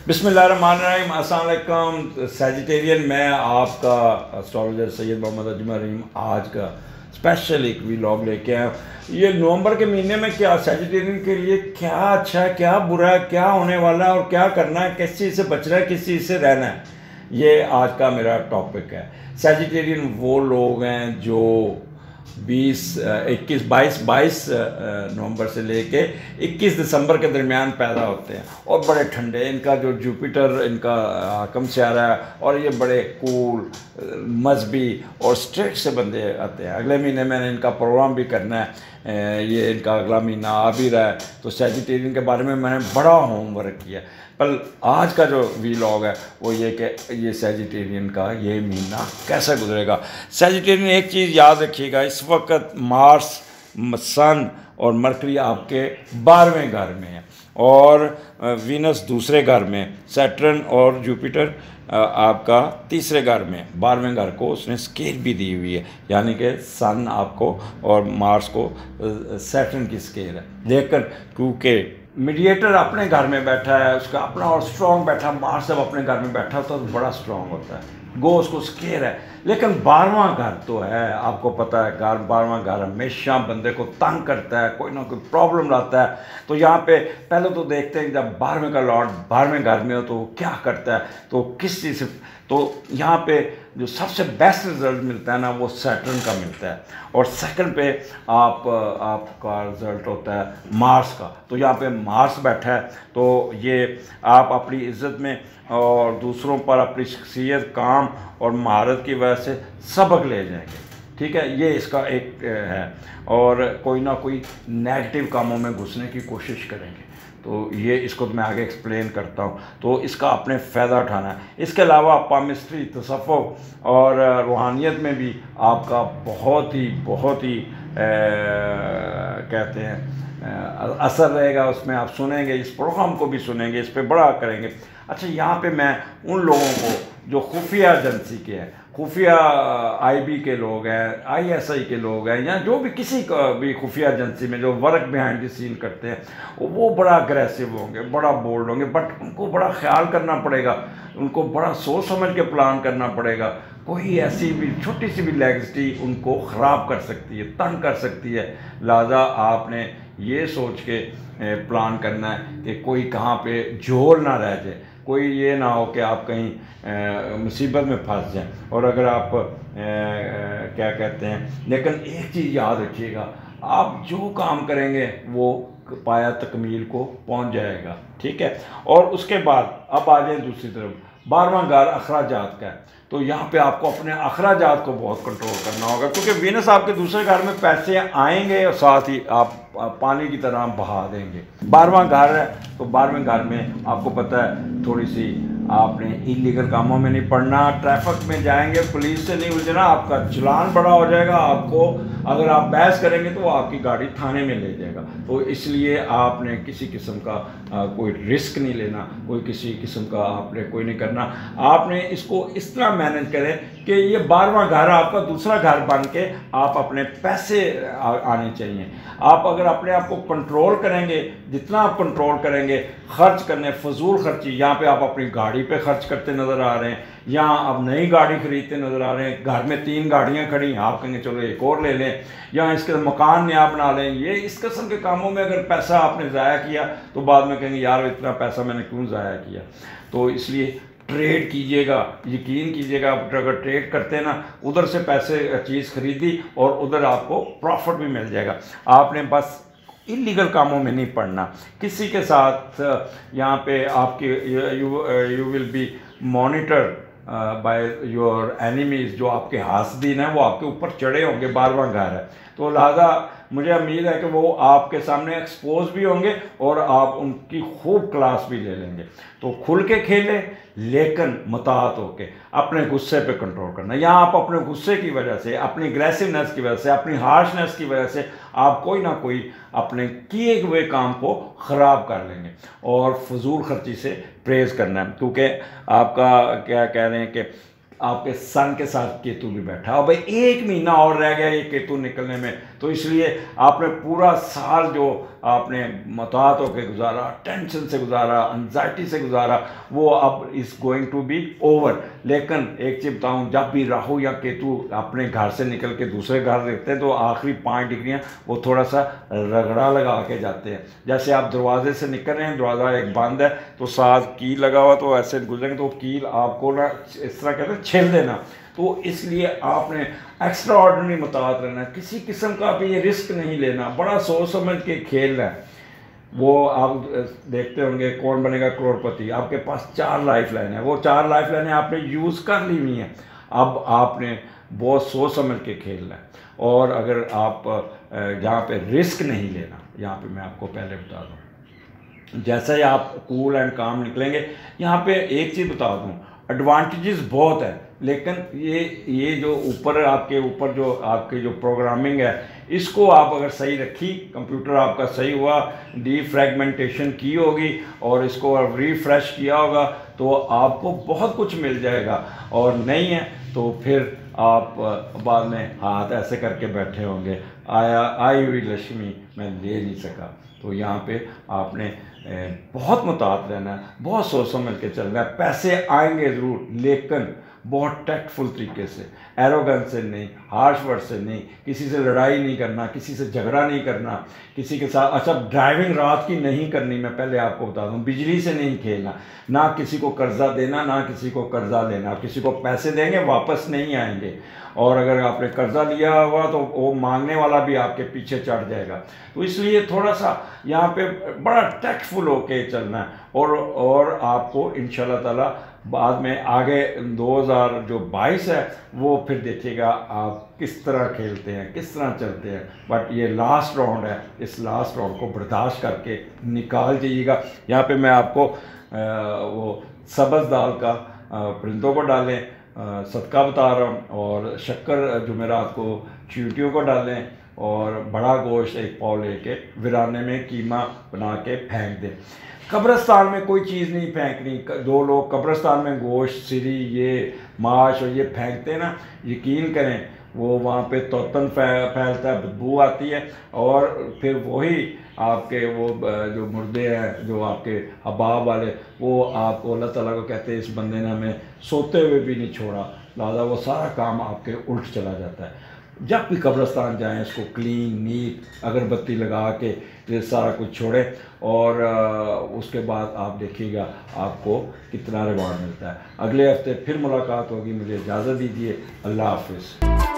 बिस्मिल्लाहिर्रहमानिर्रहीम, अस्सलाम वालेकुम सैजिटेरियन। मैं आपका एस्ट्रोलॉजर सैयद मोहम्मद अजमल रहीम आज का स्पेशल एक व्लॉग लेके आया। ये नवंबर के महीने में क्या सैजिटेरियन के लिए क्या अच्छा है, क्या बुरा है, क्या होने वाला है और क्या करना है, किस चीज़ से बचना है, किस चीज़ से रहना है, ये आज का मेरा टॉपिक है। सैजिटेरियन वो लोग हैं जो 22 नवंबर से लेके 21 दिसंबर के दरमियान पैदा होते हैं और बड़े ठंडे, इनका जो जुपिटर इनका हाकम सियारा है और ये बड़े कूल मजहबी और स्ट्रिक्ट से बंदे आते हैं। अगले महीने मैंने इनका प्रोग्राम भी करना है, ये इनका अगला महीना आ भी रहा है, तो सैजिटेरियन के बारे में मैंने बड़ा होमवर्क किया। पर आज का जो व्लॉग है वो ये कि ये सैजिटेरियन का ये महीना कैसे गुजरेगा। सैजिटेरियन एक चीज़ याद रखिएगा, इस वक्त मार्स, सन और मरकरी आपके 12वें घर में है और वीनस दूसरे घर में, सैटर्न और जुपिटर आपका तीसरे घर में। 12वें घर को उसने स्केल भी दी हुई है, यानी कि सन आपको और मार्स को सैटर्न की स्केल है। लेकिन क्योंकि मीडिएटर अपने घर में बैठा है, उसका अपना और स्ट्रॉन्ग बैठा, मार्स जब अपने घर में बैठा तो बड़ा स्ट्रॉन्ग होता है, गो उसको स्केयर है। लेकिन 12वां घर तो है, आपको पता है, 12वां घर हमेशा बंदे को तंग करता है, कोई ना कोई प्रॉब्लम लाता है। तो यहाँ पे पहले तो देखते हैं जब 12वें का लॉर्ड 12वें घर में हो तो क्या करता है, तो किस चीज़ से, तो यहाँ पे जो सबसे बेस्ट रिजल्ट मिलता है ना वो सैटर्न का मिलता है और सेकंड पे आपका रिजल्ट होता है मार्स का। तो यहाँ पे मार्स बैठा है, तो ये आप अपनी इज्जत में और दूसरों पर अपनी शख्सियत, काम और महारत की वजह से सबक ले जाएंगे। ठीक है, ये इसका एक है, और कोई ना कोई नेगेटिव कामों में घुसने की कोशिश करेंगे। तो ये इसको मैं आगे एक्सप्लेन करता हूँ, तो इसका आपने फ़ायदा उठाना है। इसके अलावा पामिस्ट्री, तसव्वुफ़ और रूहानियत में भी आपका बहुत ही कहते हैं असर रहेगा। उसमें आप सुनेंगे, इस प्रोग्राम को भी सुनेंगे, इस पर बड़ा करेंगे। अच्छा, यहाँ पे मैं उन लोगों को जो खुफिया एजेंसी के हैं, खुफिया आईबी के लोग हैं, आईएसआई के लोग हैं, या जो भी किसी का भी खुफिया एजेंसी में जो वर्क बिहाइंड द सीन करते हैं, वो बड़ा अग्रेसिव होंगे, बड़ा बोल्ड होंगे, बट उनको बड़ा ख्याल करना पड़ेगा, उनको बड़ा सोच समझ के प्लान करना पड़ेगा। कोई ऐसी भी छोटी सी भी लेगसिटी उनको ख़राब कर सकती है, तंग कर सकती है। लिहाजा आपने ये सोच के प्लान करना है कि कोई कहाँ पे झोल ना रह जाए, कोई ये ना हो कि आप कहीं मुसीबत में फंस जाएं। और अगर आप क्या कहते हैं, लेकिन एक चीज़ याद रखिएगा, आप जो काम करेंगे वो पाया तकमील को पहुंच जाएगा। ठीक है, और उसके बाद अब आ जाए दूसरी तरफ, 12वां घर अखराजात का है, तो यहाँ पे आपको अपने अखराजात को बहुत कंट्रोल करना होगा, क्योंकि वीनस आपके दूसरे घर में पैसे आएंगे और साथ ही आप पानी की तरह बहा देंगे। 12वां घर है, तो 12वें घर में आपको पता है थोड़ी सी आपने इलीगल कामों में नहीं पड़ना, ट्रैफिक में जाएंगे, पुलिस से नहीं उलझना, आपका चलान बड़ा हो जाएगा। आपको अगर आप बहस करेंगे तो वो आपकी गाड़ी थाने में ले जाएगा। तो इसलिए आपने किसी किस्म का कोई रिस्क नहीं लेना, कोई किसी किस्म का आपने कोई नहीं करना। आपने इसको इस तरह मैनेज करें कि ये 12वां घर आपका दूसरा घर बन के आप अपने पैसे आने चाहिए। आप अगर अपने आप को कंट्रोल करेंगे, जितना आप कंट्रोल करेंगे, खर्च करने, फजूल खर्ची, यहाँ पे आप अपनी गाड़ी पे खर्च करते नज़र आ रहे हैं, यहाँ आप नई गाड़ी खरीदते नज़र आ रहे हैं, घर में 3 गाड़ियाँ खड़ी हैं, आप कहेंगे चलो एक और ले लें, या इसके मकान नया बना लें। ये इस किस्म के कामों में अगर पैसा आपने ज़ाया किया तो बाद में कहेंगे यार इतना पैसा मैंने क्यों ज़ाया किया। तो इसलिए ट्रेड कीजिएगा, यकीन कीजिएगा, आप अगर ट्रेड करते हैं ना, उधर से पैसे चीज़ खरीदी और उधर आपको प्रॉफिट भी मिल जाएगा। आपने बस इलीगल कामों में नहीं पड़ना, किसी के साथ यहाँ पे आपके you will be monitor by your enemies. जो आपके हासदीन हैं वो आपके ऊपर चढ़े होंगे, 12वां घर है, तो लिहाजा मुझे उम्मीद है कि वो आपके सामने एक्सपोज भी होंगे और आप उनकी खूब क्लास भी ले लेंगे। तो खुल के खेलें, लेकिन मुताहत होके अपने गुस्से पे कंट्रोल करना। यहाँ आप अपने गुस्से की वजह से, अपनी एग्रेसिवनेस की वजह से, अपनी हार्शनेस की वजह से आप कोई ना कोई अपने किए हुए काम को ख़राब कर लेंगे और फजूल खर्ची से परहेज़ करना है। क्योंकि आपका क्या कह रहे हैं कि आपके सन के साथ केतु भी बैठा है, और भाई 1 महीना और रह गया ये केतु निकलने में, तो इसलिए आपने पूरा साल जो आपने मुतात होकर गुजारा, टेंशन से गुजारा, एंजाइटी से गुजारा, वो अब is going to be over. लेकिन एक चीज़ बताऊँ, जब भी राहु या केतु अपने घर से निकल के दूसरे घर देखते हैं तो आखिरी 5 डिग्रियाँ वो थोड़ा सा रगड़ा लगा के जाते हैं। जैसे आप दरवाजे से निकल रहे हैं, दरवाज़ा एक बंद है तो साथ कील लगा हुआ, तो ऐसे गुजरेंगे तो कील आपको ना इस तरह कहते हैं छेल देना। तो इसलिए आपने एक्स्ट्रा ऑर्डिनरी मुताबिक रहना, किसी किस्म का भी ये रिस्क नहीं लेना, बड़ा सोच समझ के खेलना है। वो आप देखते होंगे कौन बनेगा करोड़पति, आपके पास 4 लाइफ लाइन है, वो 4 लाइफ लाइनें आपने यूज़ कर ली हुई हैं। अब आपने बहुत सोच समझ के खेलना है। और अगर आप यहाँ पे रिस्क नहीं लेना, यहाँ पे मैं आपको पहले बता दूँ, जैसे ही आप कूल एंड काम निकलेंगे, यहाँ पे एक चीज़ बता दूँ, एडवांटेजेस बहुत है, लेकिन ये जो ऊपर आपके ऊपर जो आपकी जो प्रोग्रामिंग है, इसको आप अगर सही रखी, कंप्यूटर आपका सही हुआ, डीफ्रैगमेंटेशन की होगी और इसको रिफ्रेश किया होगा तो आपको बहुत कुछ मिल जाएगा। और नहीं है तो फिर आप बाद में हाथ ऐसे करके बैठे होंगे, आई हुई लक्ष्मी मैं ले नहीं सका। तो यहाँ पे आपने बहुत मुताबिक रहना है, बहुत सोच समझ के चलना है। पैसे आएंगे ज़रूर, लेकिन बहुत टैक्टफुल तरीके से, एरोगेंस से नहीं, हार्श वर्ड से नहीं, किसी से लड़ाई नहीं करना, किसी से झगड़ा नहीं करना, किसी के साथ। अच्छा, ड्राइविंग रात की नहीं करनी, मैं पहले आपको बता दूं, बिजली से नहीं खेलना, ना किसी को कर्जा देना, ना किसी को कर्जा लेना। किसी को पैसे देंगे वापस नहीं आएंगे, और अगर आपने कर्जा लिया हुआ तो वो मांगने वाला भी आपके पीछे चढ़ जाएगा। तो इसलिए थोड़ा सा यहाँ पे बड़ा टैक्टफुल होके चलना है। और आपको इंशाल्लाह ताला बाद में आगे 2022 है वो फिर देखिएगा आप किस तरह खेलते हैं, किस तरह चलते हैं। बट ये लास्ट राउंड है, इस लास्ट राउंड को बर्दाश्त करके निकाल जाइएगा। यहाँ पे मैं आपको वो सब्ज़ दाल का परिंदों को डालें सदका बता रहा हूँ, और शक्कर जुमेरात को चींटियों को डालें, और बड़ा गोश्त 1 पाव लेके वीराने में कीमा बना के फेंक दें। कब्रिस्तान में कोई चीज़ नहीं फेंकनी। 2 लोग कब्रिस्तान में गोश्त, सिरी, ये माश और ये फेंकते हैं ना, यकीन करें वो वहाँ पे तौतन फैलता है, बदबू आती है, और फिर वही आपके वो जो मुर्दे हैं, जो आपके अहबाब वाले, वो आपको अल्लाह ताला को कहते हैं इस बंदे ने हमें सोते हुए भी नहीं छोड़ा, लिहाजा वो सारा काम आपके उल्ट चला जाता है। जब भी कब्रिस्तान जाएं इसको क्लीन नीट अगरबत्ती लगा के ये सारा कुछ छोड़ें, और उसके बाद आप देखिएगा आपको कितना रिवार्ड मिलता है। अगले हफ्ते फिर मुलाकात होगी, मुझे इजाज़त दीजिए, अल्लाह हाफिज़।